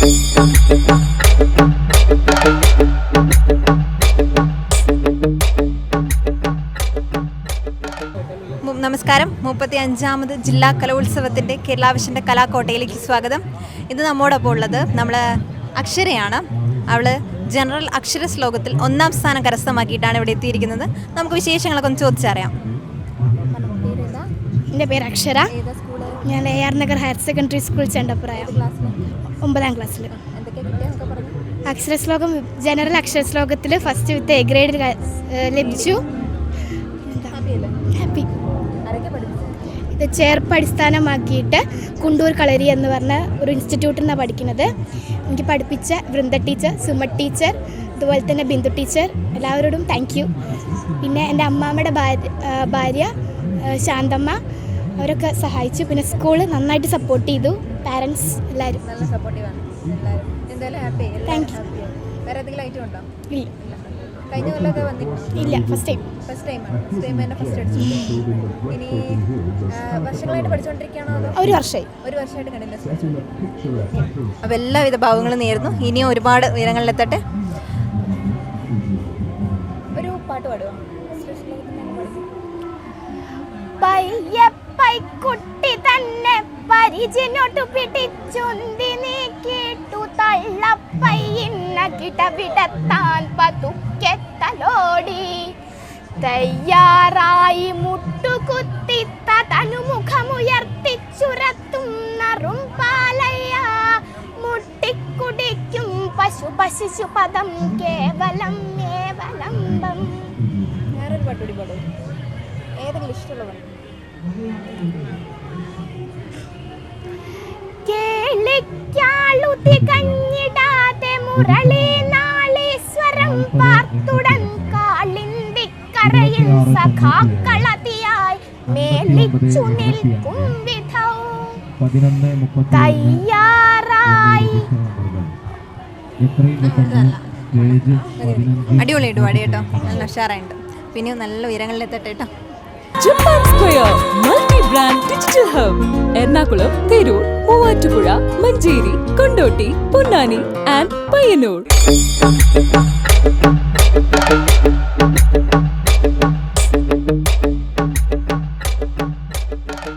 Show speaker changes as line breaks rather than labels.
നമസ്കാരം. 35ാമത് ജില്ലാ കലോത്സവത്തിൻ്റെ കേരള വിഷൻ്റെ കലാക്കോട്ടയിലേക്ക് സ്വാഗതം. ഇത് നമ്മോടൊപ്പം ഉള്ളത് അക്ഷരയാണ്. അവൾ ജനറൽ അക്ഷര ശ്ലോകത്തിൽ 1ാം സ്ഥാനം കരസ്ഥമാക്കിയിട്ടാണ് ഇവിടെ എത്തിയിരിക്കുന്നത്. നമുക്ക് വിശേഷങ്ങളൊക്കെ ഒന്ന് ചോദിച്ചറിയാം.
എൻ്റെ പേര് അക്ഷര. ഞാൻ AR Nagar higher secondary school Chendappurayam 9ാം ക്ലാസ്സിൽ. അക്ഷര ശ്ലോകം ജനറൽ അക്ഷര ശ്ലോകത്തിൽ ഫസ്റ്റ് വിത്ത് A ഗ്രേഡ് ലഭിച്ചു. ഹാപ്പി. ഇത് ചേർപ്പ് അടിസ്ഥാനമാക്കിയിട്ട് കുണ്ടൂർ കളരി എന്ന് പറഞ്ഞ ഒരു ഇൻസ്റ്റിറ്റ്യൂട്ടിൽ നിന്നാണ് പഠിക്കുന്നത്. എനിക്ക് പഠിപ്പിച്ച വൃന്ദ ടീച്ചർ, സുമ ടീച്ചർ, അതുപോലെ തന്നെ ബിന്ദു ടീച്ചർ, എല്ലാവരോടും താങ്ക് യു. പിന്നെ എൻ്റെ അമ്മാമ്മയുടെ ഭാര്യ ശാന്തമ്മ, അവരൊക്കെ സഹായിച്ചു. പിന്നെ സ്കൂൾ നന്നായിട്ട് സപ്പോർട്ട് ചെയ്തു. പാരൻസ് എല്ലാവരും
നല്ല സപ്പോർട്ടീവാണ്.
Thank you. ഇല്ല.
കഴിഞ്ഞ കൊല്ലമൊക്കെ വന്നിട്ടുണ്ടോ?
ഇല്ല, ഫസ്റ്റ് ടൈം.
ഫസ്റ്റ് ടൈമാണ്. ഫസ്റ്റ് അടിച്ചു. ഇനി വർഷങ്ങളായിട്ട് പഠിച്ചുകൊണ്ടിരിക്കുകയാണോ?
ഒരു വർഷമായി.
ഒരു വർഷമായിട്ട് കണ്ടില്ല. അപ്പോൾ എല്ലാവിധ ഭാവങ്ങളും നേരുന്നു. ഇനിയും ഒരുപാട് ഉയരങ്ങളിലെത്തട്ടെ. ഒരു പാട്ട് പാടുമോ?
കുട്ടി തന്നെ പരിചിനോട്ടു പിടിച്ചുന്തി നീക്കിട്ടു തള്ളപ്പയ്യന്ന കിടവിടത്താൻ പതുക്കെ തലോടി തയ്യാറായി മുട്ടുകുത്തി തനുമുഖമുയർത്തിച്ചുരത്തുന്ന റുംപാലയ്യ മുട്ടിക്കുടിക്കും പശു പദം കേവലം ഏവലംബം.
വേറൊരു പാട്ടുകൂടി പാടും. ഏതെങ്കിലും ഇഷ്ടമുള്ള പാട്ട്?
കേളിക്കാളുതി കഞ്ഞിടാതെ മുരളി നാളീശ്വരം പാർത്തുടൻ കാളിന്തിക്കരയിൽ സഖാക്കളതിയായി മേളിച്ചു നിൽക്കും വിധവും തയ്യാറായി.
അടിപൊളിയായിട്ട് പാടി കേട്ടോ. നല്ല ഉഷാറായിട്ട്. പിന്നെ നല്ല ഉയരങ്ങളിലെത്തട്ടെ കേട്ടോ.
Japan square multi brand digital hub Ernakulam, Tirur, Muvattupuzha, Manjeri, Kondotty, Ponnani and Payyanur.